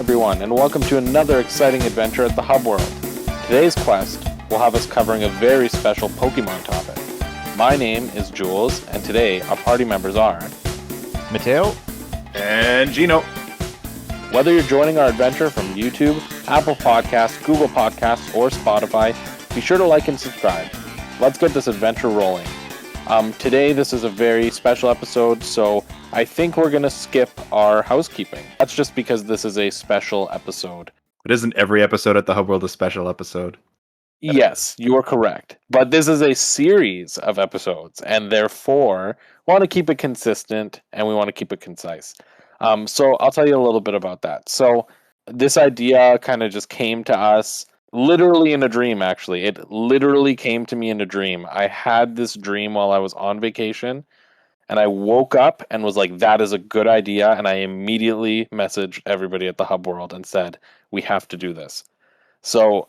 everyone, and welcome to another exciting adventure at the Hub World. Today's quest will have us covering a very special Pokemon topic. My name is Jules, and today our party members are Matteo and Gino. Whether you're joining our adventure from YouTube, Apple Podcasts, Google Podcasts, or Spotify, be sure to like and subscribe. Let's get this adventure rolling. Today, this is a very special episode, so I think we're going to skip our housekeeping. That's just because this is a special episode. But isn't every episode at the Hub World a special episode? Yes, you are correct. But this is a series of episodes, and therefore, we want to keep it consistent, and we want to keep it concise. So I'll tell you a little bit about that. So this idea kind of just came to us literally in a dream, actually. It literally came to me in a dream. I had this dream while I was on vacation, and I woke up and was like, that is a good idea, and I immediately messaged everybody at the Hub World and said, we have to do this. So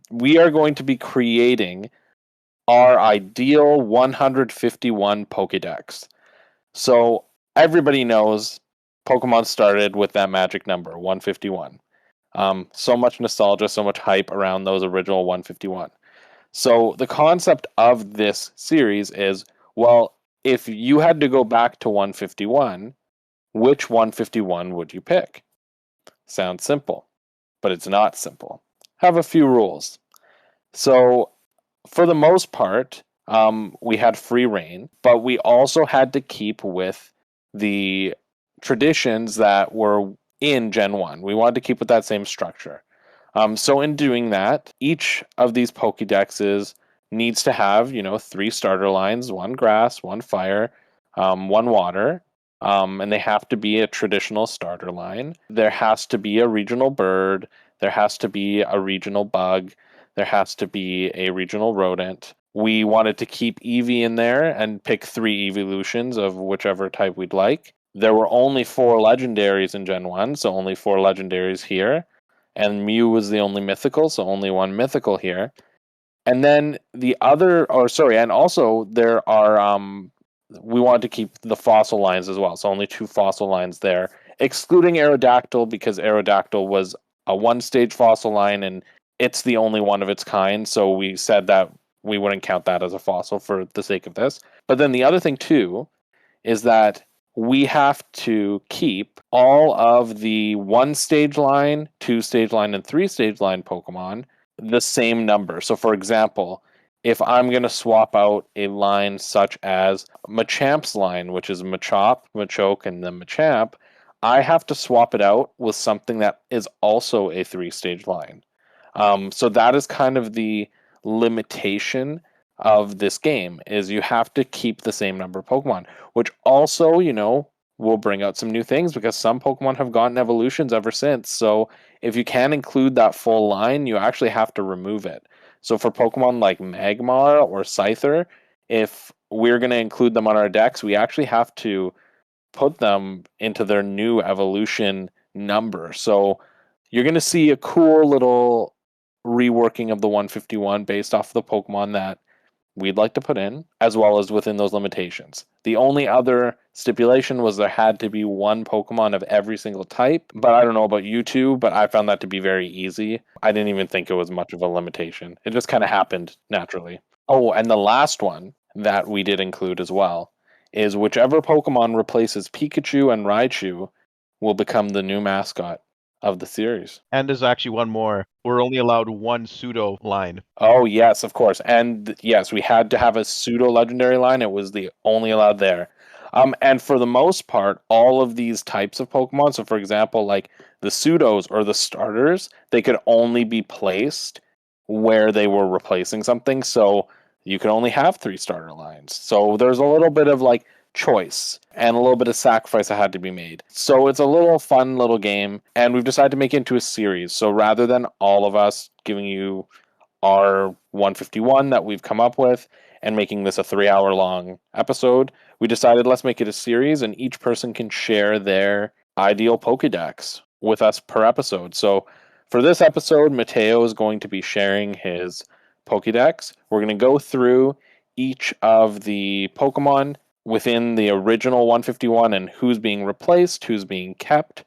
we are going to be creating our ideal 151 Pokédex. So everybody knows Pokemon started with that magic number, 151. So much nostalgia, so much hype around those original 151. So the concept of this series is, well, if you had to go back to 151, which 151 would you pick? Sounds simple, but it's not simple. Have a few rules. So for the most part, we had free reign, but we also had to keep with the traditions that were in Gen 1. We wanted to keep with that same structure. So in doing that, each of these Pokédexes needs to have, 3 starter lines, 1 grass, 1 fire, 1 water, and they have to be a traditional starter line. There has to be a regional bird, there has to be a regional bug, there has to be a regional rodent. We wanted to keep Eevee in there and pick 3 evolutions of whichever type we'd like. There were only 4 legendaries in Gen 1, so only 4 legendaries here. And Mew was the only mythical, so only 1 mythical here. And then and also there are, we wanted to keep the fossil lines as well, so only 2 fossil lines there, excluding Aerodactyl, because Aerodactyl was a 1-stage fossil line, and it's the only one of its kind, so we said that we wouldn't count that as a fossil for the sake of this. But then the other thing, too, is that we have to keep all of the 1-stage line, 2-stage line, and 3-stage line Pokemon the same number. So for example, if I'm going to swap out a line such as Machamp's line, which is Machop, Machoke, and then Machamp, I have to swap it out with something that is also a 3-stage line. So that is kind of the limitation of this game, is you have to keep the same number of Pokemon, which also, will bring out some new things, because some Pokemon have gotten evolutions ever since. So if you can't include that full line, you actually have to remove it. So for Pokemon like Magmar or Scyther, if we're going to include them on our decks, we actually have to put them into their new evolution number. So you're going to see a cool little reworking of the 151 based off the Pokemon that we'd like to put in, as well as within those limitations. The only other stipulation was there had to be 1 Pokemon of every single type, but I don't know about you two, but I found that to be very easy. I didn't even think it was much of a limitation. It just kind of happened naturally. Oh, and the last one that we did include as well is whichever Pokemon replaces Pikachu and Raichu will become the new mascot of the series. And there's actually one more. We're only allowed 1 pseudo line. Oh, yes, of course. And yes, we had to have a pseudo legendary line. It was the only allowed there. And for the most part, all of these types of Pokemon, so for example, like the pseudos or the starters, they could only be placed where they were replacing something. So you could only have 3 starter lines. So there's a little bit of like choice and a little bit of sacrifice that had to be made. So it's a little fun little game, and we've decided to make it into a series. So rather than all of us giving you our 151 that we've come up with and making this a 3-hour long episode, we decided let's make it a series, and each person can share their ideal Pokédex with us per episode. So for this episode, Matteo is going to be sharing his Pokédex. We're going to go through each of the Pokemon within the original 151 and who's being replaced, who's being kept,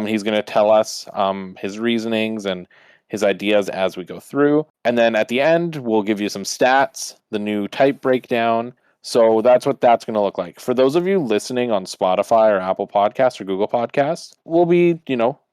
He's going to tell us his reasonings and his ideas as we go through. And then at the end, we'll give you some stats, the new type breakdown. So that's what that's going to look like. For those of you listening on Spotify or Apple Podcasts or Google Podcasts, we'll be,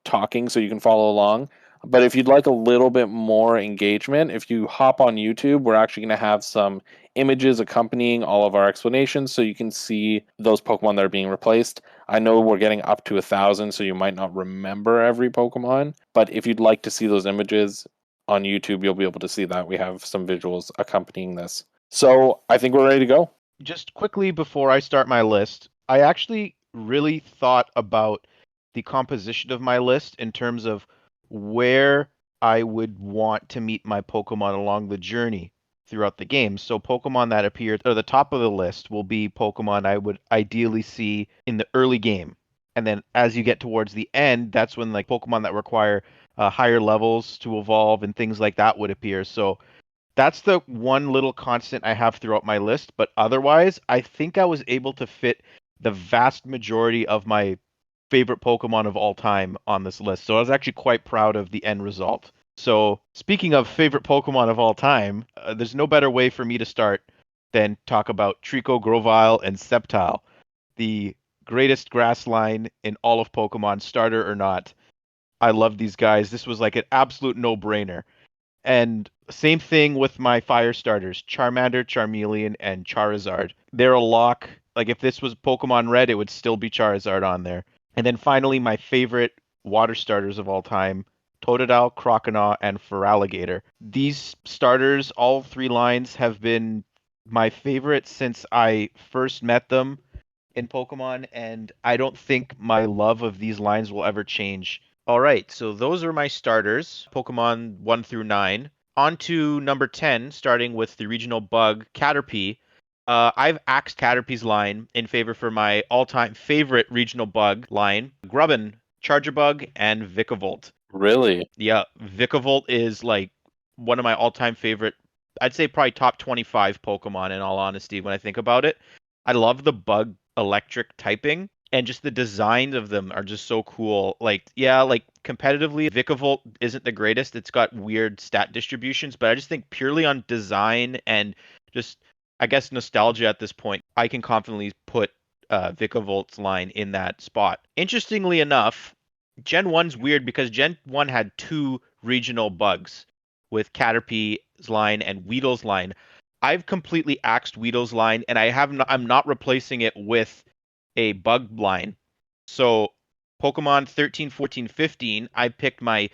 talking so you can follow along. But if you'd like a little bit more engagement, if you hop on YouTube, we're actually going to have some images accompanying all of our explanations so you can see those Pokemon that are being replaced. I know we're getting up to 1,000, so you might not remember every Pokemon, but if you'd like to see those images on YouTube, you'll be able to see that. We have some visuals accompanying this. So I think we're ready to go. Just quickly before I start my list, I actually really thought about the composition of my list in terms of where I would want to meet my Pokemon along the journey throughout the game. So Pokemon that appear at the top of the list will be Pokemon I would ideally see in the early game. And then as you get towards the end, that's when like Pokemon that require higher levels to evolve and things like that would appear. So that's the one little constant I have throughout my list. But otherwise, I think I was able to fit the vast majority of my favorite Pokemon of all time on this list. So I was actually quite proud of the end result. So speaking of favorite Pokemon of all time, there's no better way for me to start than talk about Trico, Grovyle, and Sceptile, the greatest grass line in all of Pokemon, starter or not. I love these guys. This was like an absolute no-brainer. And same thing with my fire starters, Charmander, Charmeleon, and Charizard. They're a lock. Like if this was Pokemon Red, it would still be Charizard on there. And then finally, my favorite water starters of all time, Totodile, Croconaw, and Feraligatr. These starters, all three lines, have been my favorite since I first met them in Pokemon, and I don't think my love of these lines will ever change. All right, so those are my starters, Pokemon 1 through 9. On to number 10, starting with the regional bug, Caterpie. I've axed Caterpie's line in favor for my all-time favorite regional bug line, Grubbin, Charger Bug, and Vikavolt. Really? Yeah, Vikavolt is like one of my all-time favorite, I'd say probably top 25 Pokemon in all honesty when I think about it. I love the bug electric typing, and just the designs of them are just so cool. Like, yeah, like competitively, Vikavolt isn't the greatest. It's got weird stat distributions, but I just think purely on design and just, I guess, nostalgia at this point, I can confidently put Vikavolt's line in that spot. Interestingly enough, Gen 1's weird because Gen 1 had two regional bugs with Caterpie's line and Weedle's line. I've completely axed Weedle's line, and I'm not replacing it with a bug line. So Pokemon 13, 14, 15, I picked my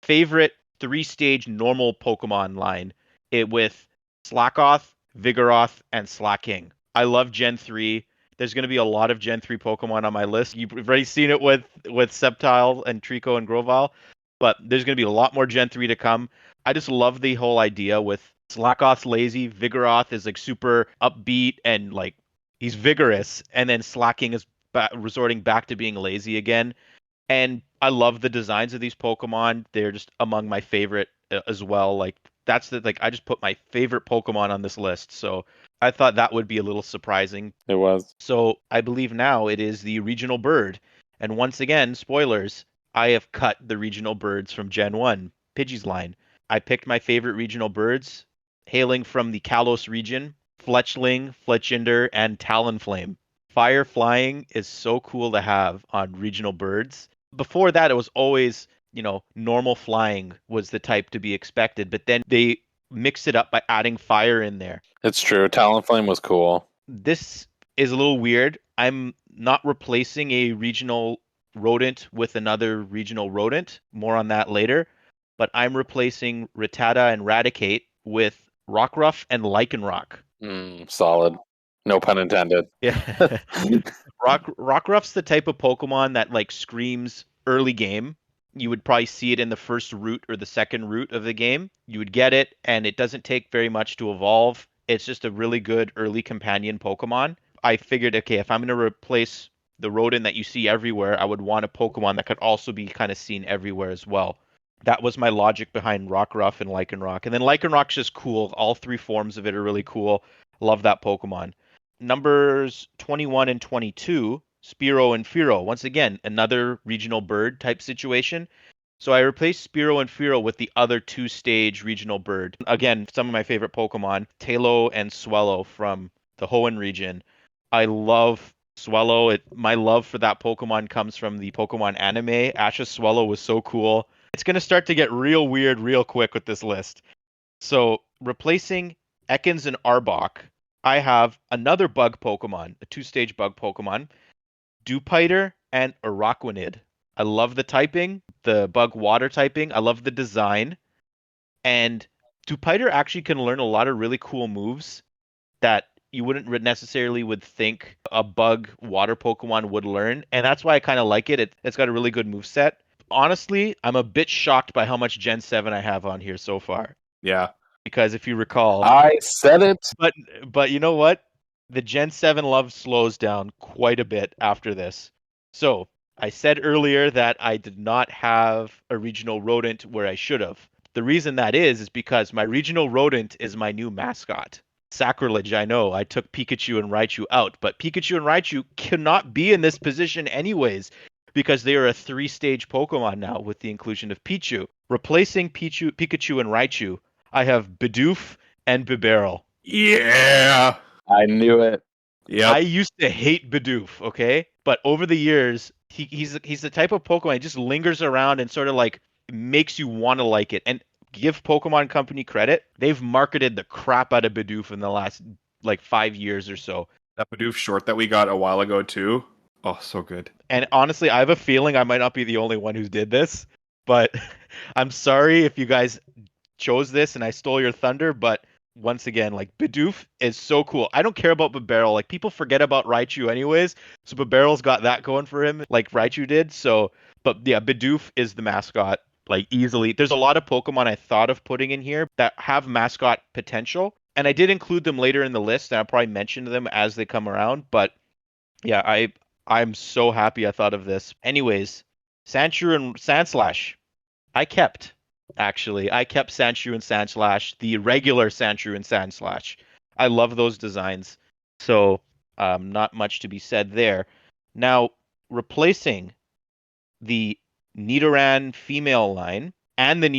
favorite three-stage normal Pokemon line with Slackoth, Vigoroth, and Slacking. I love Gen 3. There's going to be a lot of Gen 3 Pokemon on my list. You've already seen it with Sceptile and Trico and Grovyle, but there's going to be a lot more Gen 3 to come. I just love the whole idea with Slackoth's lazy, Vigoroth is like super upbeat and like he's vigorous, and then Slacking is resorting back to being lazy again. And I love the designs of these Pokemon. They're just among my favorite as well. Like I just put my favorite Pokemon on this list. So I thought that would be a little surprising. It was. So I believe now it is the regional bird. And once again, spoilers, I have cut the regional birds from Gen 1, Pidgey's line. I picked my favorite regional birds, hailing from the Kalos region, Fletchling, Fletchinder, and Talonflame. Fire flying is so cool to have on regional birds. Before that, it was always, normal flying was the type to be expected, but then they mixed it up by adding fire in there. It's true. Talonflame was cool. This is a little weird. I'm not replacing a regional rodent with another regional rodent. More on that later. But I'm replacing Rattata and Raticate with Rockruff and Lycanroc. Solid. No pun intended. Yeah. Rockruff's the type of Pokemon that like screams early game. You would probably see it in the first route or the second route of the game. You would get it, and it doesn't take very much to evolve. It's just a really good early companion Pokemon. I figured, okay, if I'm going to replace the rodent that you see everywhere, I would want a Pokemon that could also be kind of seen everywhere as well. That was my logic behind Rockruff and Lycanroc. And then Lycanroc's just cool. All three forms of it are really cool. Love that Pokemon. Numbers 21 and 22, Spearow and Fearow. Once again, another regional bird type situation. So I replaced Spearow and Fearow with the other two-stage regional bird. Again, some of my favorite Pokemon, Tailo and Swellow from the Hoenn region. I love Swellow. My love for that Pokemon comes from the Pokemon anime. Ash's Swellow was so cool. It's going to start to get real weird real quick with this list. So replacing Ekans and Arbok, I have another bug Pokemon, a two-stage bug Pokemon, Dewpider and Araquanid. I love the typing, the bug water typing. I love the design. And Dewpider actually can learn a lot of really cool moves that you wouldn't necessarily would think a bug water Pokemon would learn. And that's why I kind of like it. It's got a really good move set. Honestly, I'm a bit shocked by how much Gen 7 I have on here so far. Yeah. Because if you recall, I said it. but you know what? The Gen 7 love slows down quite a bit after this. So I said earlier that I did not have a regional rodent where I should have. The reason that is because my regional rodent is my new mascot. Sacrilege, I know. I took Pikachu and Raichu out, but Pikachu and Raichu cannot be in this position anyways because they are a 3-stage Pokemon now with the inclusion of Pichu. Replacing Pikachu and Raichu, I have Bidoof and Bibarel. Yeah. I knew it. Yep. I used to hate Bidoof, okay? But over the years, he's the type of Pokemon that just lingers around and sort of like makes you want to like it. And give Pokemon Company credit, they've marketed the crap out of Bidoof in the last like 5 years or so. That Bidoof short that we got a while ago too. Oh, so good. And honestly, I have a feeling I might not be the only one who did this, but I'm sorry if you guys chose this and I stole your thunder, but once again, like Bidoof is so cool. I don't care about Bibarel. Like people forget about Raichu anyways, so Bibarel's got that going for him, like Raichu did. So, but yeah, Bidoof is the mascot, like easily. There's a lot of Pokemon I thought of putting in here that have mascot potential, and I did include them later in the list, and I'll probably mention them as they come around. But yeah, I'm so happy I thought of this. Anyways, Sandshrew and Sandslash, I kept. Actually, I kept Sandshrew and Sandslash, the regular Sandshrew and Sandslash. I love those designs. So, not much to be said there. Now, replacing the Nidoran female line and the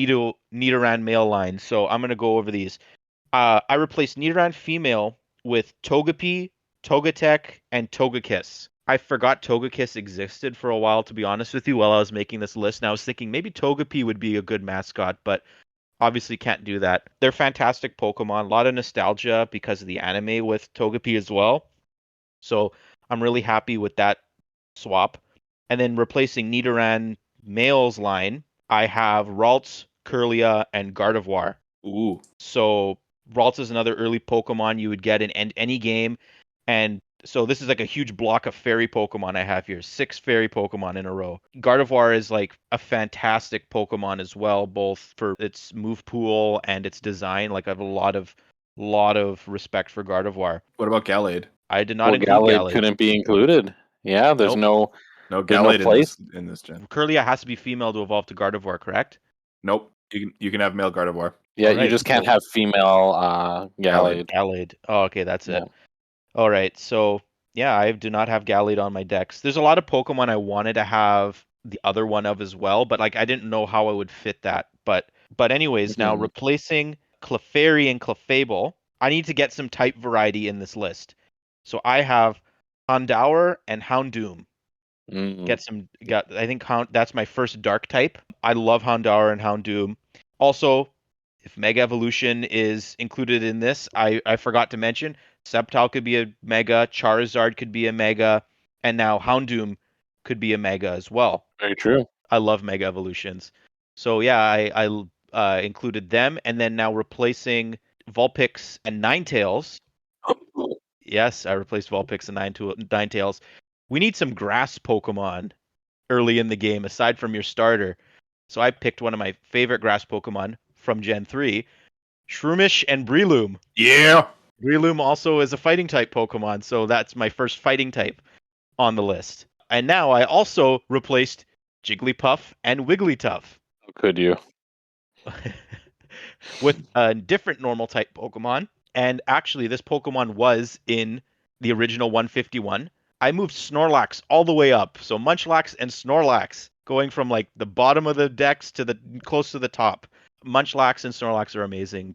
Nidoran male line. So, I'm going to go over these. I replaced Nidoran female with Togepi, Togetic, and Togekiss. I forgot Togekiss existed for a while, to be honest with you, while I was making this list. And I was thinking maybe Togepi would be a good mascot, but obviously can't do that. They're fantastic Pokemon. A lot of nostalgia because of the anime with Togepi as well. So I'm really happy with that swap. And then replacing Nidoran males line, I have Ralts, Kirlia, and Gardevoir. Ooh. So Ralts is another early Pokemon you would get in any game. And so this is like a huge block of fairy Pokemon I have here. 6 fairy Pokemon in a row. Gardevoir is like a fantastic Pokemon as well, both for its move pool and its design. Like I have a lot of respect for Gardevoir. What about Gallade? I did not include Gallade Gallade. couldn't be included. Yeah, there's Nope. No There's no Gallade place? in this gen. Kirlia has to be female to evolve to Gardevoir, correct? Nope. You can have male Gardevoir. Yeah, Alright, you just can't so- have female Gallade. Gallade. Oh, okay, that's it. Yeah. All right, so yeah, I do not have Gallade on my decks. There's a lot of Pokemon I wanted to have the other one of as well, but like I didn't know how I would fit that. But anyways, now Mhm. replacing Clefairy and Clefable, I need to get some type variety in this list. So I have Houndour and Houndoom. I think that's my first dark type. I love Houndour and Houndoom. Also, if Mega Evolution is included in this, I forgot to mention Sceptile could be a Mega, Charizard could be a Mega, and now Houndoom could be a Mega as well. Very true. I love Mega Evolutions. So yeah, I included them, and then now replacing Vulpix and Ninetales. Yes, I replaced Vulpix and Ninetales. We need some grass Pokemon early in the game, aside from your starter. So I picked one of my favorite grass Pokemon from Gen 3, Shroomish and Breloom. Yeah. Breloom also is a fighting type Pokemon, so that's my first fighting type on the list. And now I also replaced Jigglypuff and Wigglytuff How could you? with a different normal type Pokemon. And actually, this Pokemon was in the original 151, I moved Snorlax all the way up. So Munchlax and Snorlax going from like the bottom of the decks to the close to the top. Munchlax and Snorlax are amazing.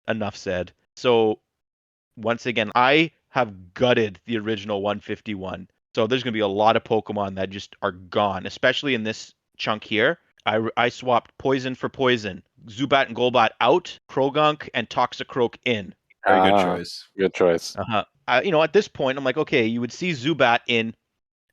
Enough said. So once again, I have gutted the original 151. So there's going to be a lot of Pokemon that just are gone, especially in this chunk here. I swapped Poison for Poison. Zubat and Golbat out, Krogunk and Toxicroak in. Very good choice. Good choice. Uh-huh. At this point, I'm like, okay, you would see Zubat in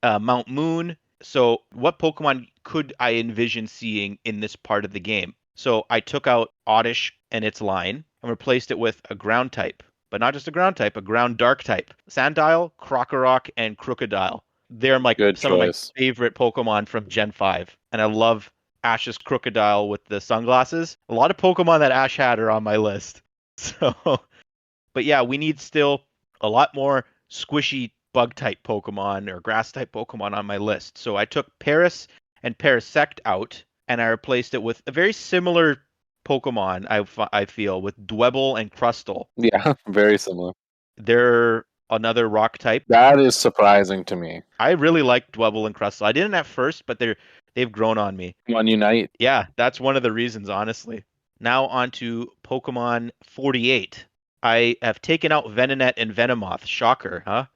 Mount Moon. So what Pokemon could I envision seeing in this part of the game? So I took out Oddish and its line and replaced it with a ground type. But not just a ground type, a ground dark type. Sandile, Krokorok, and Crocodile. They're like some of my favorite Pokemon from Gen 5. And I love Ash's Crocodile with the sunglasses. A lot of Pokemon that Ash had are on my list. So, but yeah, we need still a lot more squishy bug type Pokemon or grass type Pokemon on my list. So I took Paris and Parasect out and I replaced it with a very similar Pokemon, I feel, with Dwebble and Crustle. Yeah, very similar. They're another rock type. That is surprising to me. I really like Dwebble and Crustle. I didn't at first, but they've grown on me. One Unite. Yeah, that's one of the reasons, honestly. Now on to Pokemon 48. I have taken out Venonat and Venomoth. Shocker, huh?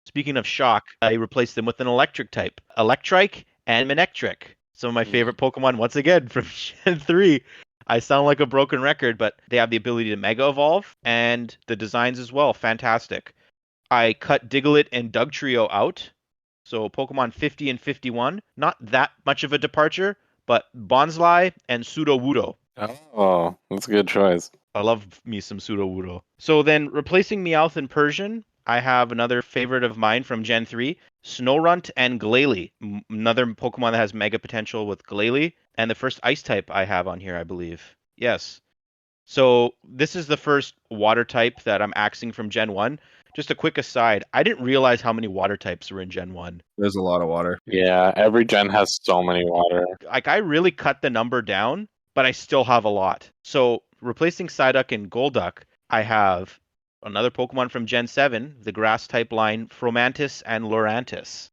Speaking of shock, I replaced them with an electric type. Electrike and Manectric. Some of my favorite Pokemon, once again, from Gen 3. I sound like a broken record, but they have the ability to Mega Evolve, and the designs as well, fantastic. I cut Diglett and Dugtrio out, so Pokemon 50 and 51, not that much of a departure, but Bonsly and Sudowoodo. Oh, that's a good choice. I love me some Sudowoodo. So then, replacing Meowth and Persian, I have another favorite of mine from Gen 3, Snorunt and Glalie. Another Pokemon that has Mega potential with Glalie. And the first Ice type I have on here, I believe. Yes. So this is the first Water type that I'm axing from Gen 1. Just a quick aside, I didn't realize how many Water types were in Gen 1. There's a lot of water. Yeah, every gen has so many water. Like, I really cut the number down, but I still have a lot. So replacing Psyduck and Golduck, I have another Pokemon from Gen 7, the Grass type line, Fromantis and Lurantis.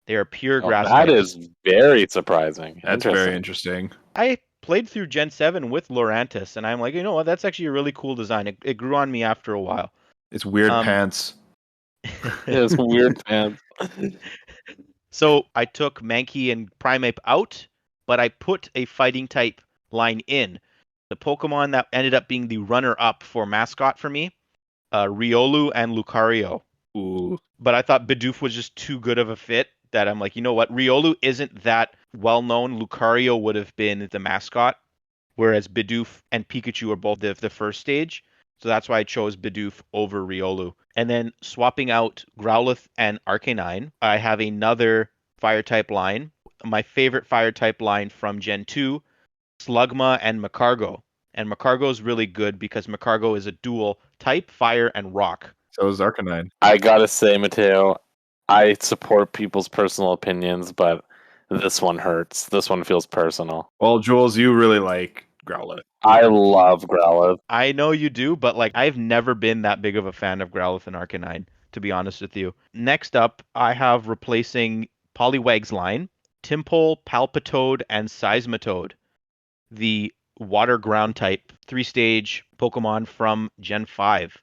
They are pure grass That types. is very surprising. That's very interesting. I played through Gen 7 with Lurantis, and I'm like, you know what, that's actually a really cool design. It grew on me after a while. It's weird pants. It's weird pants. So I took Mankey and Primeape out, but I put a fighting type line in. The Pokemon that ended up being the runner-up for mascot for me, Riolu and Lucario. Ooh. But I thought Bidoof was just too good of a fit that I'm like, you know what? Riolu isn't that well-known. Lucario would have been the mascot, whereas Bidoof and Pikachu are both the first stage. So that's why I chose Bidoof over Riolu. And then swapping out Growlithe and Arcanine, I have another fire-type line. My favorite fire-type line from Gen 2, Slugma and Magcargo. And Magcargo is really good because Magcargo is a dual type, fire and rock. So is Arcanine. I gotta say, Matteo, I support people's personal opinions, but this one hurts. This one feels personal. Well, Jules, you really like Growlithe. I love Growlithe. I know you do, but like I've never been that big of a fan of Growlithe and Arcanine, to be honest with you. Next up, I have replacing Poliwag's line, Tympole, Palpitoad, and Seismitoad. The water ground type 3-stage Pokemon from Gen 5.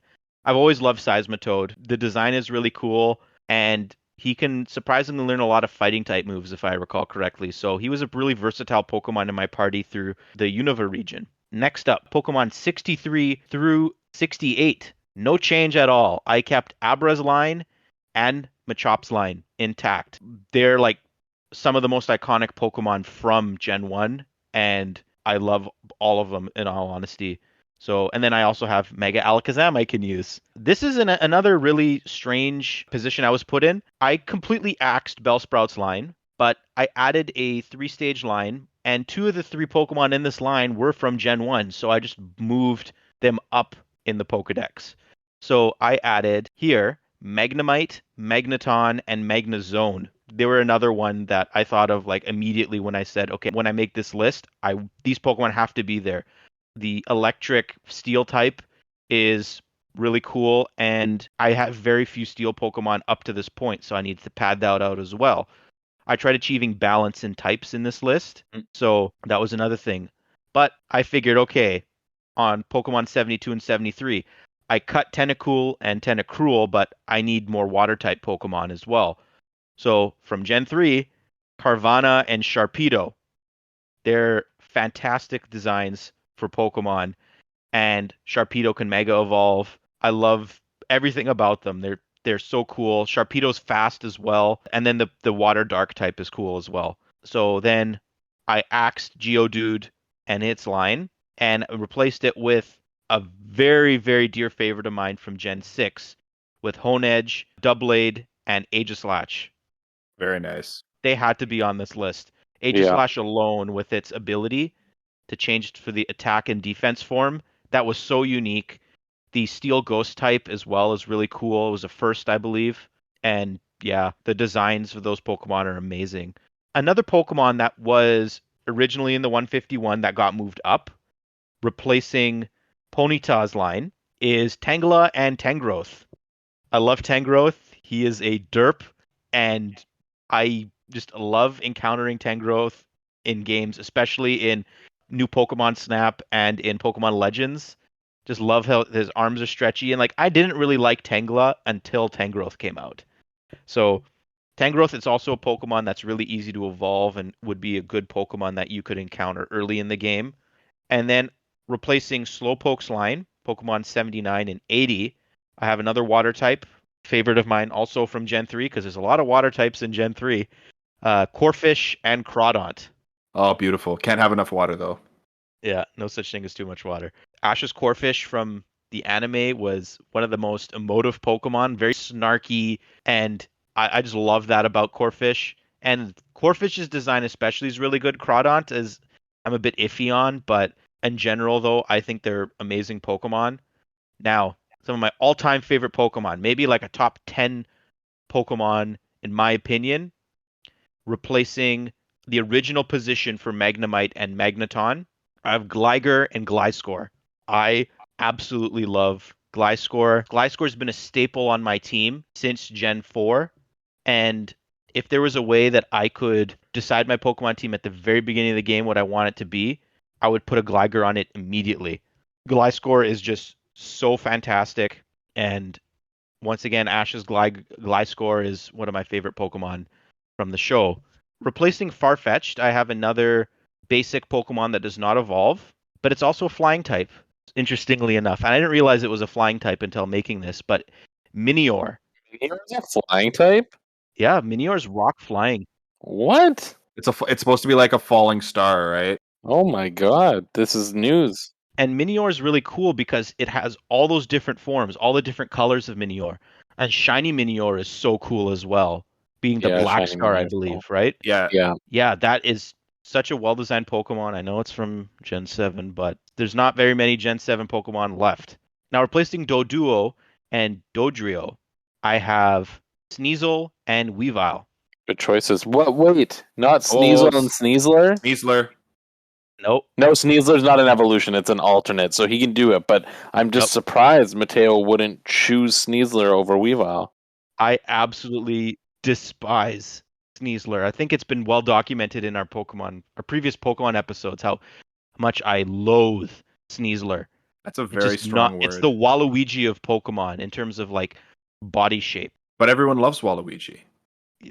I've always loved Seismitoad. The design is really cool, and he can surprisingly learn a lot of fighting type moves, if I recall correctly. So he was a really versatile Pokemon in my party through the Unova region. Next up, Pokemon 63 through 68. No change at all. I kept Abra's line and Machops line intact. They're like some of the most iconic Pokemon from Gen 1, and I love all of them in all honesty. So, and then I also have Mega Alakazam I can use. This is another really strange position I was put in. I completely axed Bellsprout's line, but I added a 3-stage line, and 2 of the 3 Pokemon in this line were from Gen 1, so I just moved them up in the Pokédex. So I added here Magnemite, Magneton, and Magnezone. They were another one that I thought of like immediately when I said, okay, when I make this list, these Pokemon have to be there. The electric steel type is really cool. And I have very few steel Pokemon up to this point, so I need to pad that out as well. I tried achieving balance in types in this list, so that was another thing. But I figured, okay, on Pokemon 72 and 73, I cut Tentacool and Tentacruel, but I need more water type Pokemon as well. So from Gen 3, Carvana and Sharpedo. They're fantastic designs for Pokemon, and Sharpedo can Mega Evolve. I love everything about them. They're so cool. Sharpedo's fast as well, and then the Water Dark type is cool as well. So then I axed Geodude and its line and replaced it with a very, very dear favorite of mine from Gen 6 with Honedge, Doublade, and Aegislash. Very nice. They had to be on this list. Aegislash alone, with its ability to change for the attack and defense form, that was so unique. The Steel Ghost type as well is really cool. It was a first, I believe. And yeah, the designs of those Pokemon are amazing. Another Pokemon that was originally in the 151 that got moved up, replacing Ponyta's line, is Tangela and Tangrowth. I love Tangrowth. He is a derp, and I just love encountering Tangrowth in games, especially in new Pokemon Snap and in Pokemon Legends. Just love how his arms are stretchy, and like I didn't really like Tangela until Tangrowth came out. So Tangrowth is also a Pokemon that's really easy to evolve and would be a good Pokemon that you could encounter early in the game. And then replacing Slowpoke's line, Pokemon 79 and 80, I have another water type, favorite of mine also from Gen 3, because there's a lot of water types in Gen 3, Corphish and Crawdont. Oh, beautiful. Can't have enough water, though. Yeah, no such thing as too much water. Ash's Corphish from the anime was one of the most emotive Pokemon, very snarky, and I just love that about Corphish. And Corphish's design especially is really good. Crawdont is I'm a bit iffy on, but in general, though, I think they're amazing Pokemon. Now, some of my all-time favorite Pokemon, maybe like a top 10 Pokemon in my opinion, replacing the original position for Magnemite and Magneton. I have Gligar and Gliscor. I absolutely love Gliscor. Gliscor's been a staple on my team since Gen 4, and if there was a way that I could decide my Pokemon team at the very beginning of the game what I want it to be, I would put a Gligar on it immediately. Gliscor is just so fantastic, and once again, Ash's Gliscor is one of my favorite Pokemon from the show. Replacing Farfetch'd, I have another basic Pokemon that does not evolve, but it's also a flying type, interestingly enough. And I didn't realize it was a flying type until making this, but Minior. Minior's a flying type? Yeah, Minior's rock flying. What? It's supposed to be like a falling star, right? Oh my god, this is news. And Minior is really cool because it has all those different forms, all the different colors of Minior. And Shiny Minior is so cool as well, being the Yeah, Black Shiny Star, I Minior's believe, Oh. right? Yeah. Yeah. Yeah, that is such a well-designed Pokemon. I know it's from Gen 7, but there's not very many Gen 7 Pokemon left. Now, replacing Doduo and Dodrio, I have Sneasel and Weavile. Good choices. What? Wait, not Oh, Sneasel and Sneasler? Sneasler. Nope. No, Sneasler's not an evolution; it's an alternate, so he can do it. But I'm just surprised Matteo wouldn't choose Sneasler over Weavile. I absolutely despise Sneasler. I think it's been well documented in our previous Pokemon episodes, how much I loathe Sneasler. That's a It's very just strong not, word. it's the Waluigi of Pokemon in terms of like body shape. But everyone loves Waluigi.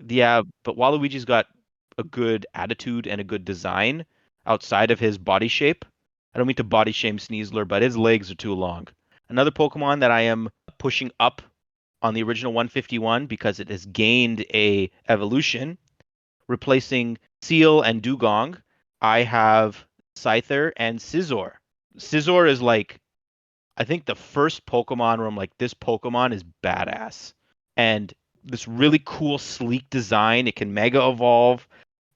Yeah, but Waluigi's got a good attitude and a good design outside of his body shape. I don't mean to body shame Sneasler, but his legs are too long. Another Pokemon that I am pushing up on the original 151 because it has gained a evolution, replacing Seal and Dugong. I have Scyther and Scizor. Scizor is like, I think the first Pokemon where I'm like, this Pokemon is badass. And this really cool, sleek design. It can Mega Evolve,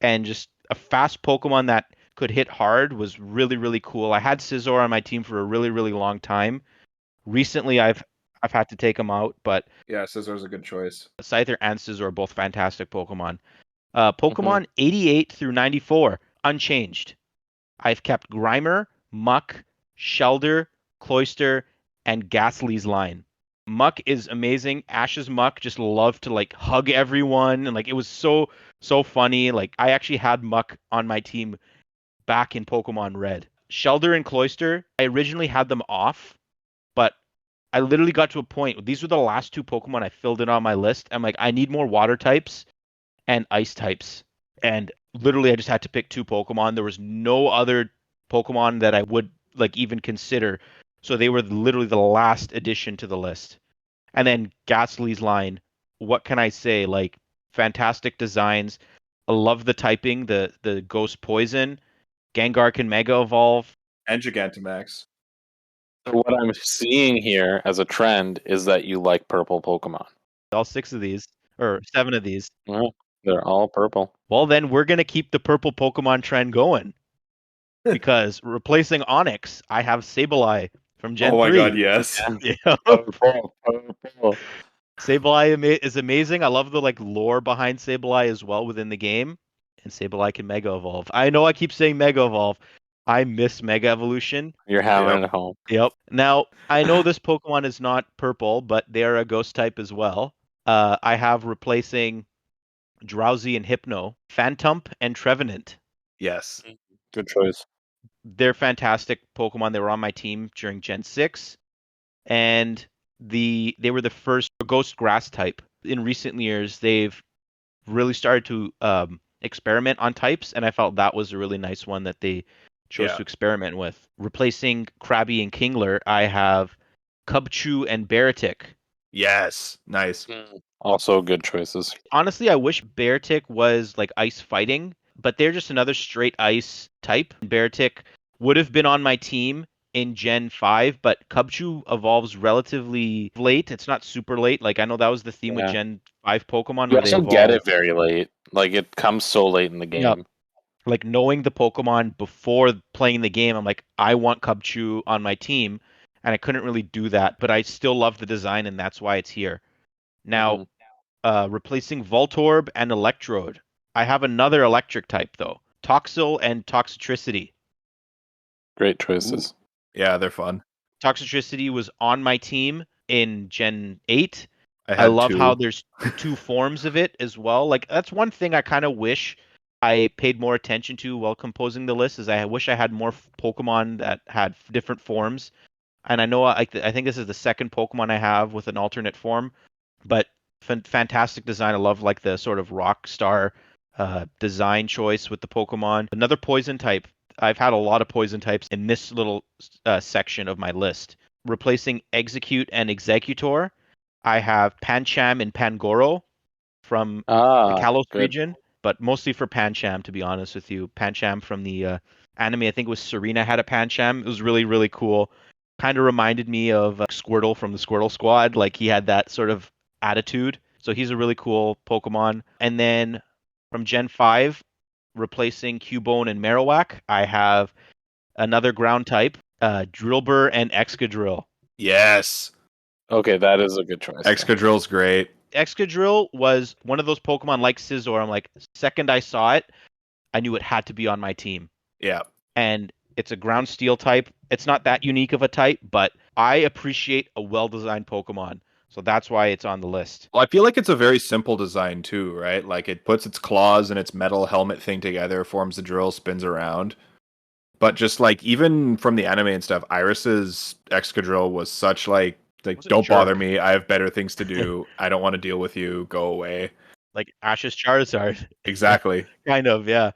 and just a fast Pokemon that could hit hard was really, really cool. I had Scizor on my team for a really, really long time. Recently, I've had to take him out, but Yeah, Scissor's a good choice. Scyther and Scizor are both fantastic Pokemon. Pokemon 88 through 94, unchanged. I've kept Grimer, Muck, Shelder, Cloyster, and Ghastly's line. Muck is amazing. Ash's Muck just loved to like hug everyone, and like it was so funny. Like I actually had Muck on my team back in Pokemon Red. Shelder and Cloyster, I originally had them off, but I literally got to a point. These were the last two Pokemon I filled in on my list. I'm like, I need more water types and ice types. And literally, I just had to pick two Pokemon. There was no other Pokemon that I would like even consider. So they were literally the last addition to the list. And then Ghastly's line, what can I say? Like, fantastic designs. I love the typing, the Ghost Poison. Gengar can Mega Evolve. And Gigantamax. So what I'm seeing here as a trend is that you like purple Pokemon. All 6 of these, or 7 of these. Well, they're all purple. Well, then we're going to keep the purple Pokemon trend going. Because replacing Onyx, I have Sableye from Gen 3. Oh my god, yes. Yeah. Purple, purple. Sableye is amazing. I love the like lore behind Sableye as well within the game. And Sableye can Mega Evolve. I know I keep saying Mega Evolve. I miss Mega Evolution. You're having Yep. it at home. Yep. Now, I know this Pokemon is not purple, but they're a ghost type as well. I have replacing Drowsy and Hypno, Phantump and Trevenant. Yes. Good choice. They're fantastic Pokemon. They were on my team during Gen 6. And they were the first ghost grass type. In recent years, they've really started to experiment on types, and I felt that was a really nice one that they chose to experiment with. Replacing Krabby and Kingler, I have Cubchoo and Beartic. Yes. Nice. Also good choices. Honestly, I wish Beartic was like ice fighting, but they're just another straight ice type. Beartic would have been on my team in Gen 5, but Cubchoo evolves relatively late. It's not super late. Like I know that was the theme with Gen 5 Pokemon You where they also evolve. get it very late. Like it comes so late in the game. Yep. Like knowing the Pokemon before playing the game, I'm like, I want Cubchoo on my team, and I couldn't really do that, but I still love the design, and that's why it's here. Now, replacing Voltorb and Electrode, I have another electric type though, Toxel and Toxtricity. Great choices. Yeah, they're fun. Toxtricity was on my team in Gen 8. I I had love 2. how there's 2 forms of it as well. Like that's one thing I kind of wish I paid more attention to while composing the list. Is I wish I had more Pokemon that had different forms. And I know I think this is the second Pokemon I have with an alternate form, but fantastic design. I love like the sort of rock star design choice with the Pokemon. Another poison type. I've had a lot of poison types in this little section of my list. Replacing Execute and Executor, I have Pancham and Pangoro from the Kalos region, but mostly for Pancham, to be honest with you. Pancham from the anime, I think it was Serena had a Pancham. It was really, really cool. Kind of reminded me of Squirtle from the Squirtle Squad. Like he had that sort of attitude. So he's a really cool Pokemon. And then from Gen 5, replacing Cubone and Marowak, I have another ground type, Drillbur and Excadrill. Yes. Okay, that is a good choice. Excadrill's great. Excadrill was one of those Pokemon like Scizor. I'm like, second I saw it, I knew it had to be on my team. Yeah. And it's a ground steel type. It's not that unique of a type, but I appreciate a well-designed Pokemon. So that's why it's on the list. Well, I feel like it's a very simple design too, right? Like it puts its claws and its metal helmet thing together, forms the drill, spins around. But just like even from the anime and stuff, Iris's Excadrill was such like don't bother me. I have better things to do. I don't want to deal with you. Go away. Like Ash's Charizard. Exactly. Kind of, yeah.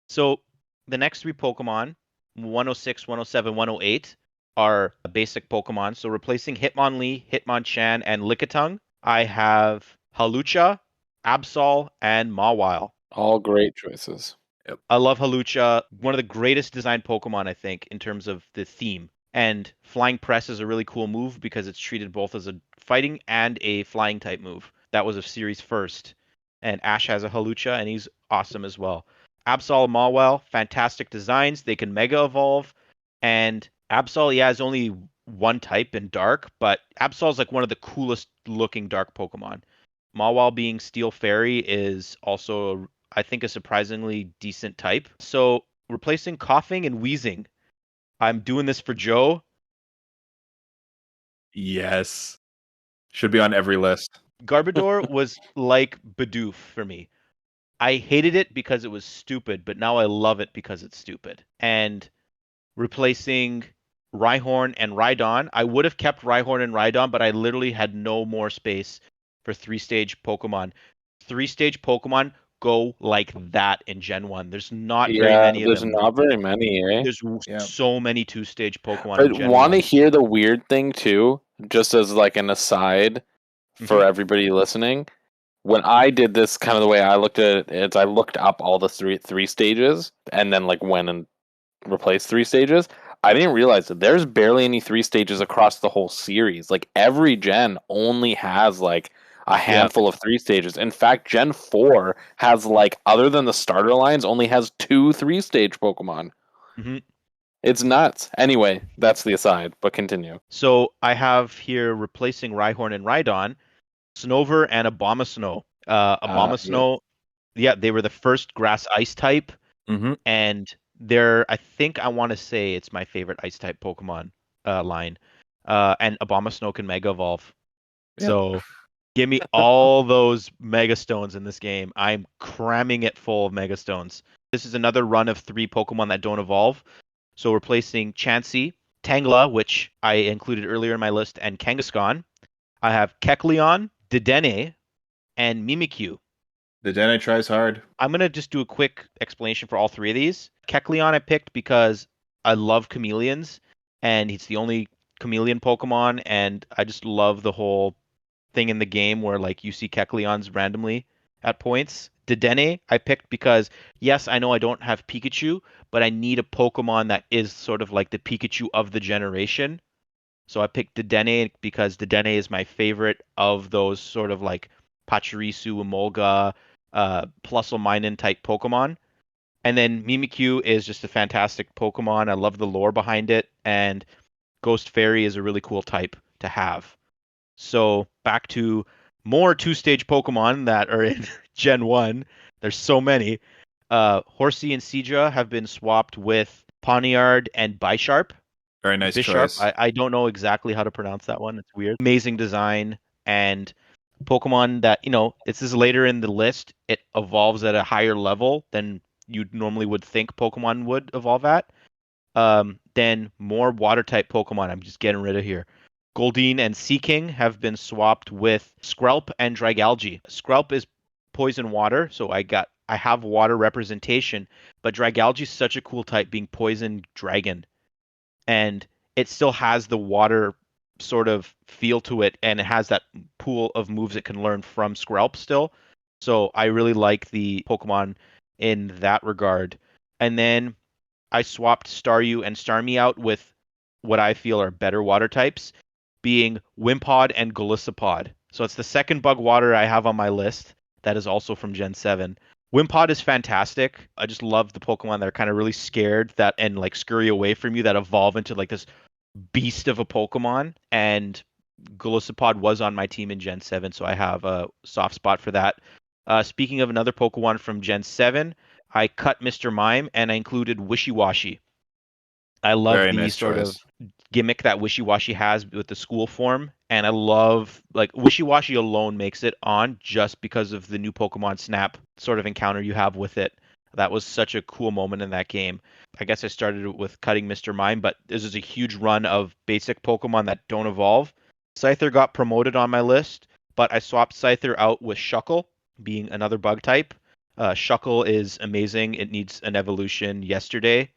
So the next 3 Pokemon, 106, 107, 108, are basic Pokemon. So replacing Hitmonlee, Hitmonchan, and Lickitung, I have Halucha, Absol, and Mawile. All great choices. Yep. I love Halucha. One of the greatest designed Pokemon, I think, in terms of the theme. And Flying Press is a really cool move because it's treated both as a fighting and a flying type move. That was a series first. And Ash has a Halucha, and he's awesome as well. Absol and Mawile, fantastic designs. They can Mega Evolve. And Absol, yeah, is only one type in Dark, but Absol is like one of the coolest looking Dark Pokemon. Mawile being Steel Fairy is also, I think, a surprisingly decent type. So replacing Coughing and Wheezing. I'm doing this for Joe. Yes. Should be on every list. Garbodor was like Bidoof for me. I hated it because it was stupid, but now I love it because it's stupid. And replacing Rhyhorn and Rhydon, I would have kept Rhyhorn and Rhydon, but I literally had no more space for three-stage Pokemon. Three-stage Pokemon go like that in Gen 1. There's not very Yeah, many of there's them. not very many, eh? There's Yeah. so many two-stage Pokemon in But Gen want to 1. hear the weird thing too, just as like an aside for Mhm. everybody listening. When I did this, kind of the way I looked at it is I looked up all the three stages and then like went and replaced three stages. I didn't realize that there's barely any three stages across the whole series. Like every gen only has like a Yeah. handful of three stages. In fact, Gen 4 has like, other than the starter lines, only has 2 3-stage Pokemon. Mhm. It's nuts. Anyway, that's the aside, but continue. So I have here replacing Rhyhorn and Rhydon, Snover and Abomasnow. Yeah. Abomasnow, yeah, they were the first grass ice type, Mm-hmm. and I think I want to say it's my favorite ice type Pokemon line. And Abomasnow can Mega Evolve. Yeah. So give me all those Mega Stones in this game. I'm cramming it full of Mega Stones. This is another run of 3 Pokemon that don't evolve. So replacing Chansey, Tangela, which I included earlier in my list, and Kangaskhan. I have Kecleon, Dedenne, and Mimikyu. The Dene tries hard. I'm going to just do a quick explanation for all 3 of these. Kecleon I picked because I love chameleons, and he's the only chameleon Pokemon, and I just love the whole thing in the game where like you see Kecleons randomly at points. Dedenne I picked because yes, I know I don't have Pikachu, but I need a Pokemon that is sort of like the Pikachu of the generation. So I picked Dedenne because Dedenne is my favorite of those sort of like Pachirisu, Emolga, Plusle type Pokemon. And then Mimikyu is just a fantastic Pokemon. I love the lore behind it, and Ghost Fairy is a really cool type to have. So back to more two-stage Pokemon that are in Gen 1. There's so many. Horsey and Seadra have been swapped with Pawniard and Bisharp. Very nice Bisharp, choice. I don't know exactly how to pronounce that one. It's weird. Amazing design and Pokemon that, this is later in the list. It evolves at a higher level than you normally would think Pokemon would evolve at. Then more water type Pokemon. I'm just getting rid of here. Goldeen and Seaking have been swapped with Skrelp and Dragalge. Skrelp is poison water, so I have water representation, but Dragalge is such a cool type, being poison dragon, and it still has the water sort of feel to it, and it has that pool of moves it can learn from Skrelp still. So I really like the Pokemon in that regard. And then I swapped Staryu and Starmie out with what I feel are better water types, being Wimpod and Golisopod. So it's the second bug water I have on my list that is also from Gen 7. Wimpod is fantastic. I just love the Pokemon that are kind of really scared that and like scurry away from you that evolve into like this beast of a Pokemon. And Golisopod was on my team in Gen 7, so I have a soft spot for that. Speaking of another Pokemon from Gen 7, I cut Mr. Mime and I included Wishy-Washy. I love Very the nice sort choice. of gimmick that Wishy-Washy has with the school form, and I love like Wishy-Washy alone makes it on just because of the new Pokemon Snap sort of encounter you have with it. That was such a cool moment in that game. I guess I started with cutting Mr. Mime, but this is a huge run of basic Pokemon that don't evolve. Scyther got promoted on my list, but I swapped Scyther out with Shuckle, being another bug type. Shuckle is amazing. It needs an evolution yesterday.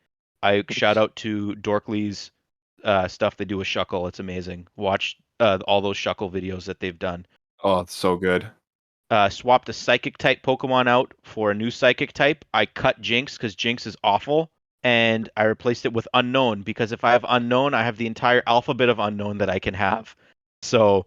I shout out to Dorkly's stuff they do with Shuckle. It's amazing. Watch all those Shuckle videos that they've done. Oh, it's so good. Swapped a Psychic type Pokemon out for a new Psychic type. I cut Jinx because Jinx is awful, and I replaced it with Unknown because if I have Unknown, I have the entire alphabet of Unknown that I can have. So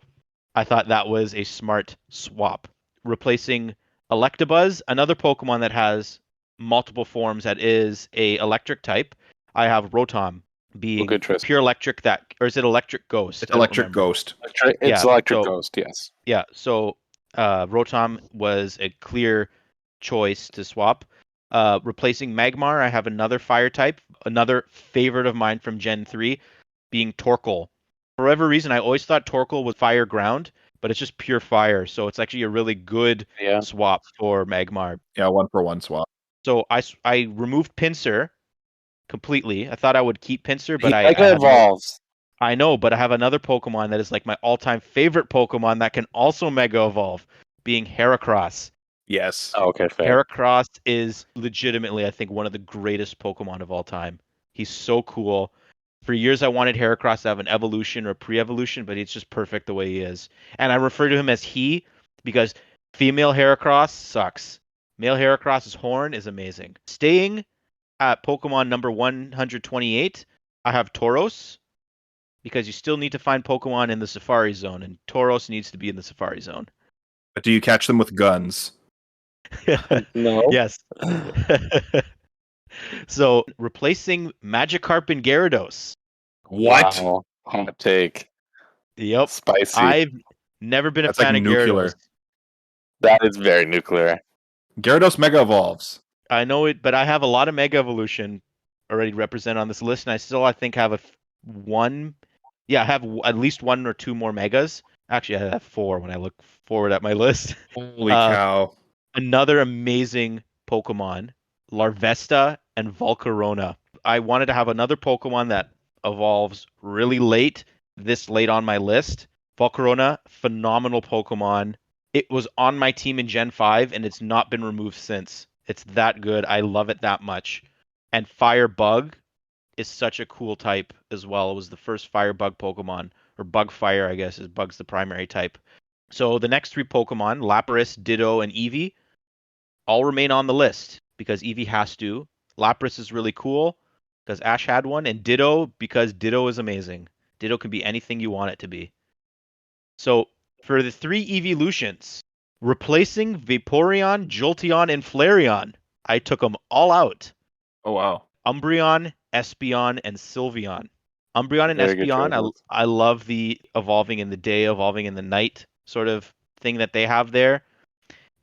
I thought that was a smart swap. Replacing Electabuzz, another Pokemon that has multiple forms that is a electric type. I have Rotom being Good choice. pure electric or is it electric ghost? It's I don't Electric remember. Ghost. It's Yeah, Electric so- Ghost, yes. Yeah, so Rotom was a clear choice to swap. Replacing Magmar, I have another fire type, another favorite of mine from Gen 3, being Torkoal. For whatever reason, I always thought Torkoal was fire ground, but it's just pure fire. So it's actually a really good Yeah. swap for Magmar. Yeah, 1-for-1 swap. So I removed Pinsir completely. I thought I would keep Pinsir, but He I Mega had no. evolves. I know, but I have another Pokemon that is like my all-time favorite Pokemon that can also Mega Evolve, being Heracross. Yes. Oh, okay, fair. Heracross is legitimately, I think, one of the greatest Pokemon of all time. He's so cool. For years, I wanted Heracross to have an evolution or pre-evolution, but it's just perfect the way he is. And I refer to him as he because female Heracross sucks. Male Heracross's horn is amazing. Staying at Pokemon number 128, I have Tauros because you still need to find Pokemon in the Safari Zone, and Tauros needs to be in the Safari Zone. But do you catch them with guns? No. Yes. So replacing Magikarp and Gyarados. What? Wow. Hot take. Yep. Spicy. I've never been a That's like fan of nuclear. Gyarados. That is very nuclear. Gyarados Mega Evolves. I know it, but I have a lot of Mega Evolution already represented on this list, and I still, I think, have one. Yeah, I have at least one or two more Megas. Actually, I have four when I look forward at my list. Holy cow. Another amazing Pokemon, Larvesta and Volcarona. I wanted to have another Pokemon that evolves really late, this late on my list. Volcarona, phenomenal Pokemon. It was on my team in Gen 5, and it's not been removed since. It's that good. I love it that much. And Firebug is such a cool type as well. It was the first Firebug Pokemon, or Bug Fire, I guess, is Bug's the primary type. So the next three Pokemon, Lapras, Ditto, and Eevee, all remain on the list because Eevee has to. Lapras is really cool because Ash had one, and Ditto because Ditto is amazing. Ditto can be anything you want it to be. So for the three evolutions, replacing Vaporeon, Jolteon, and Flareon, I took them all out. Oh, wow. Umbreon, Espeon, and Sylveon. Umbreon and Very good Espeon, choices. I love the evolving in the day, evolving in the night sort of thing that they have there.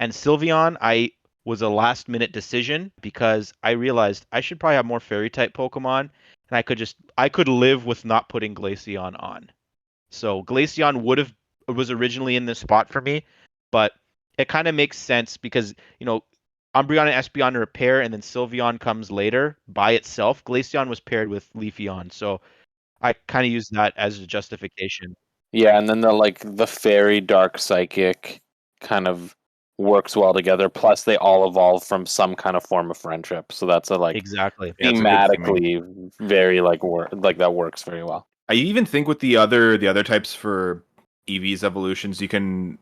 And Sylveon, I was a last minute decision because I realized I should probably have more fairy type Pokemon, and I could live with not putting Glaceon on. So Glaceon was originally in this spot for me, but it kind of makes sense because, Umbreon and Espeon are a pair, and then Sylveon comes later by itself. Glaceon was paired with Leafeon, so I kind of use that as a justification. Yeah, and then the fairy dark psychic kind of works well together. Plus, they all evolve from some kind of form of friendship, so that's Exactly. Yeah, it's a good theming. thematically very that works very well. I even think with the other types for Eevee's evolutions, you can,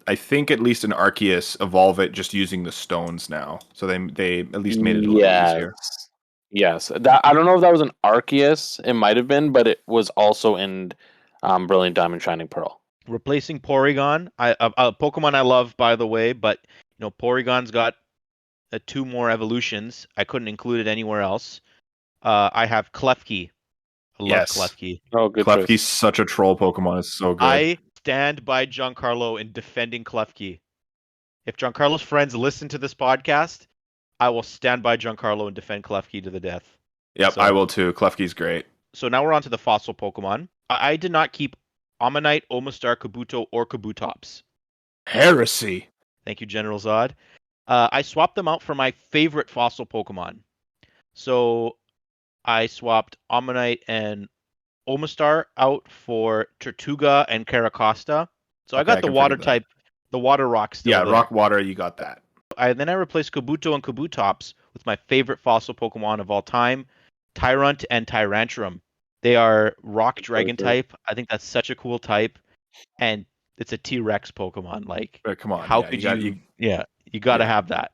I think at least in Arceus, evolve it just using the stones now. So they at least made it a little easier. Yes. That I don't know if that was an Arceus. It might have been, but it was also in Brilliant Diamond Shining Pearl. Replacing Porygon, a Pokemon I love, by the way, but Porygon's got two more evolutions. I couldn't include it anywhere else. I have Klefki. I love Klefki. Oh, good Klefki's choice. such a troll Pokemon. It's so good. I stand by Giancarlo in defending Klefki. If Giancarlo's friends listen to this podcast, I will stand by Giancarlo and defend Klefki to the death. Yep, So- I will too. Klefki's great. So now we're on to the fossil Pokemon. I did not keep Ammonite, Omastar, Kabuto, or Kabutops. Heresy. Thank you, General Zod. I swapped them out for my favorite fossil Pokemon. So I swapped Ammonite and Omastar out for Tortuga and Caracosta. So I Okay, got I the can water forgive that. type, the water rock still Yeah, there. rock water, you got that. Then I replaced Kabuto and Kabutops with my favorite fossil Pokemon of all time, Tyrunt and Tyrantrum. They are rock dragon type. I think that's such a cool type, and it's a T-Rex Pokemon. Like, But come on, how yeah, could you got you? Yeah, you got to Yeah. have that.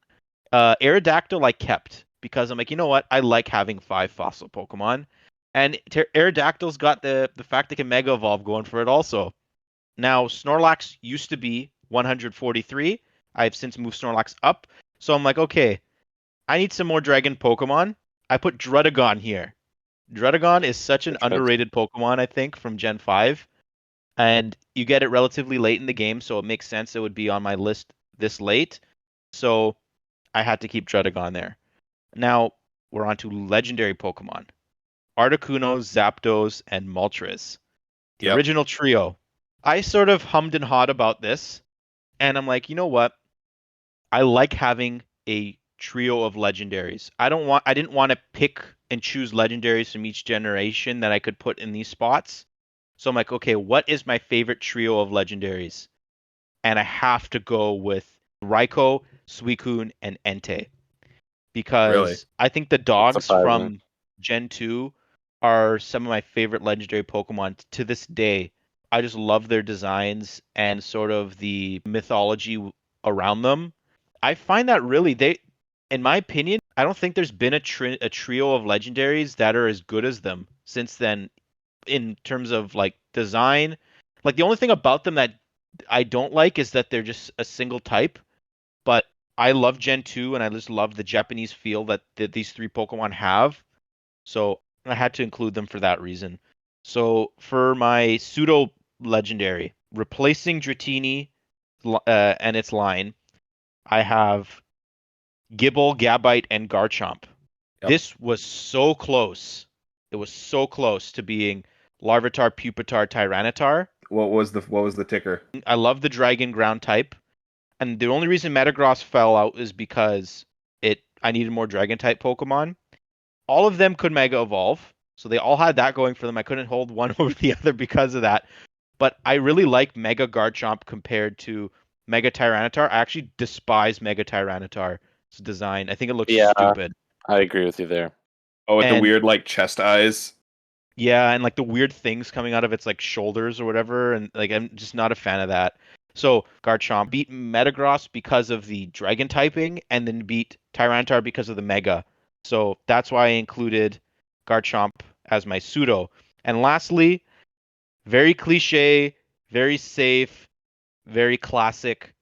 Aerodactyl I kept because I'm like, you know what? I like having 5 fossil Pokemon, and Aerodactyl's got the fact they can Mega Evolve going for it also. Now Snorlax used to be 143. I've since moved Snorlax up, so I'm like, okay, I need some more Dragon Pokemon. I put Druddigon here. Druddigon is such an Good choice. underrated Pokemon, I think, from Gen 5. And you get it relatively late in the game, so it makes sense it would be on my list this late. So I had to keep Druddigon there. Now we're on to legendary Pokemon. Articuno, Zapdos, and Moltres. The Yep. original trio. I sort of hummed and hawed about this, and I'm like, you know what? I like having a trio of legendaries. I didn't want to pick and choose legendaries from each generation that I could put in these spots. So I'm like, okay, what is my favorite trio of legendaries? And I have to go with Raikou, Suicune, and Entei. Really? Because I think the That's dogs surprising. from Gen 2 are some of my favorite legendary Pokemon to this day. I just love their designs and sort of the mythology around them. I find that really in my opinion, I don't think there's been a trio of legendaries that are as good as them since then in terms of like design. Like the only thing about them that I don't like is that they're just a single type, but I love Gen 2 and I just love the Japanese feel that these three Pokemon have. So I had to include them for that reason. So for my pseudo legendary, replacing Dratini and its line, I have Gible, Gabite, and Garchomp. Yep. This was so close. It was so close to being Larvitar, Pupitar, Tyranitar. What was the ticker? I love the Dragon Ground type. And the only reason Metagross fell out is because I needed more Dragon type Pokemon. All of them could Mega Evolve, so they all had that going for them. I couldn't hold one over the other because of that. But I really like Mega Garchomp compared to Mega Tyranitar. I actually despise Mega Tyranitar's design. I think it looks Yeah, stupid. I agree with you there. Oh, with the And weird like chest eyes. yeah, and like the weird things coming out of its like shoulders or whatever, and like I'm just not a fan of that. So Garchomp beat Metagross because of the Dragon typing, and then beat Tyranitar because of the Mega. So that's why I included Garchomp as my pseudo. And lastly, very cliche, very safe, very classic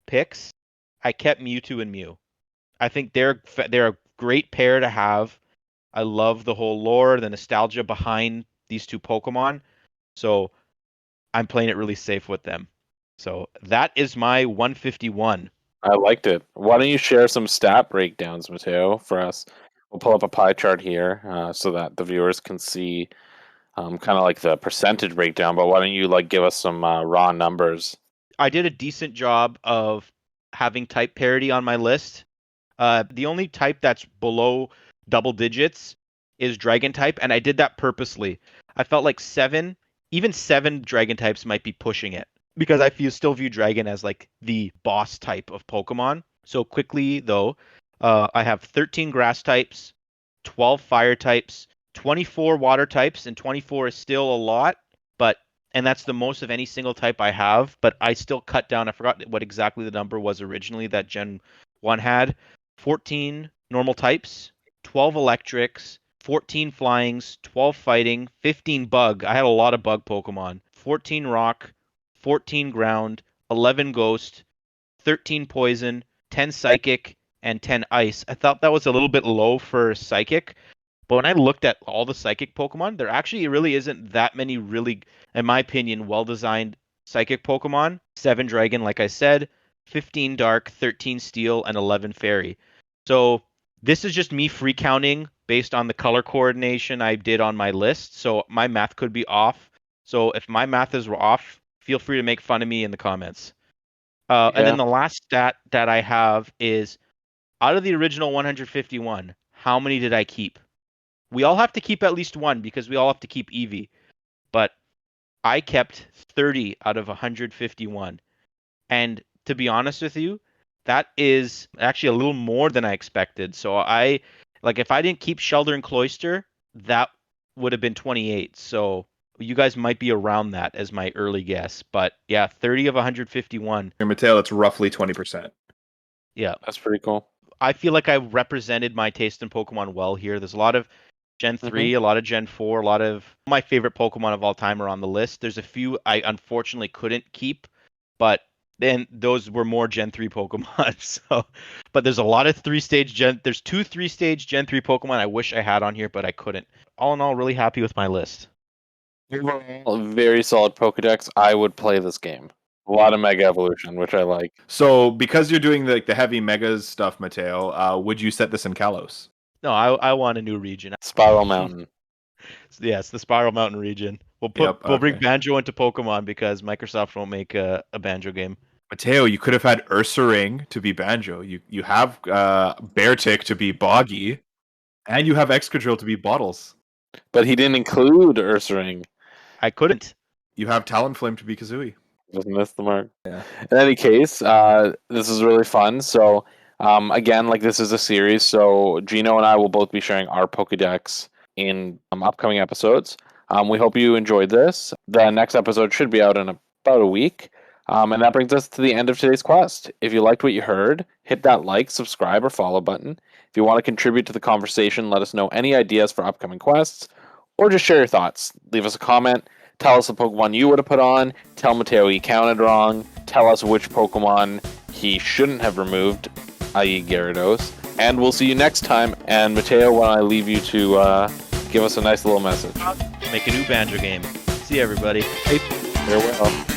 picks. I kept Mewtwo and Mew. I think they're a great pair to have. I love the whole lore, the nostalgia behind these two Pokemon. So I'm playing it really safe with them. So that is my 151. I liked it. Why don't you share some stat breakdowns, Matteo, for us? We'll pull up a pie chart here so that the viewers can see kind of like the percentage breakdown. But why don't you like give us some raw numbers? I did a decent job of having type parity on my list. The only type that's below double digits is Dragon type, and I did that purposely. I felt like even seven Dragon types might be pushing it because still view Dragon as like the boss type of Pokemon. So quickly though, I have 13 grass types, 12 fire types, 24 water types, and 24 is still a lot, but and that's the most of any single type I have, but I still cut down. I forgot what exactly the number was originally that Gen 1 had. 14 normal types, 12 electrics, 14 flyings, 12 fighting, 15 bug. I had a lot of bug Pokemon. 14 rock, 14 ground, 11 ghost, 13 poison, 10 psychic, and 10 ice. I thought that was a little bit low for psychic, but when I looked at all the psychic Pokemon, there actually really isn't that many really, in my opinion, well-designed psychic Pokemon. 7 dragon, like I said, 15 dark, 13 steel, and 11 fairy. So this is just me free counting based on the color coordination I did on my list. So my math could be off. So if my math is off, feel free to make fun of me in the comments. And then the last stat that I have is out of the original 151, how many did I keep? We all have to keep at least one because we all have to keep Eevee. But I kept 30 out of 151. And to be honest with you, that is actually a little more than I expected. So if I didn't keep Shelter and Cloyster, that would have been 28. So you guys might be around that as my early guess. But yeah, 30 of 151. Here, Mateo, that's roughly 20%. Yeah. That's pretty cool. I feel like I represented my taste in Pokemon well here. There's a lot of Gen 3, a lot of Gen 4, a lot of my favorite Pokemon of all time are on the list. There's a few I unfortunately couldn't keep, but then those were more Gen 3 Pokemon. So, but there's a lot of there's 2 3-stage Gen 3 Pokemon I wish I had on here, but I couldn't. All in all, really happy with my list. Overall, very solid Pokédex. I would play this game. A lot of Mega Evolution, which I like. So, because you're doing the heavy megas stuff, Mateo, would you set this in Kalos? No, I want a new region. Spiral Mountain. Yes, the Spiral Mountain region. Yep, We'll bring okay. Banjo into Pokemon because Microsoft won't make a Banjo game. Mateo, you could have had Ursaring to be Banjo. You have Beartick to be Boggy, and you have Excadrill to be Bottles. But he didn't include Ursaring. I couldn't. You have Talonflame to be Kazooie. Just missed the mark. Yeah. In any case, this is really fun. So, again, like this is a series. So Gino and I will both be sharing our Pokédex in upcoming episodes. We hope you enjoyed this. The next episode should be out in about a week. And that brings us to the end of today's quest. If you liked what you heard, hit that like, subscribe, or follow button. If you want to contribute to the conversation, let us know any ideas for upcoming quests, or just share your thoughts. Leave us a comment. Tell us the Pokemon you would have put on. Tell Matteo he counted wrong. Tell us which Pokemon he shouldn't have removed, i.e. Gyarados. And we'll see you next time. And Matteo, when I leave you to give us a nice little message. Make a new Banjo game. See you, everybody. Farewell.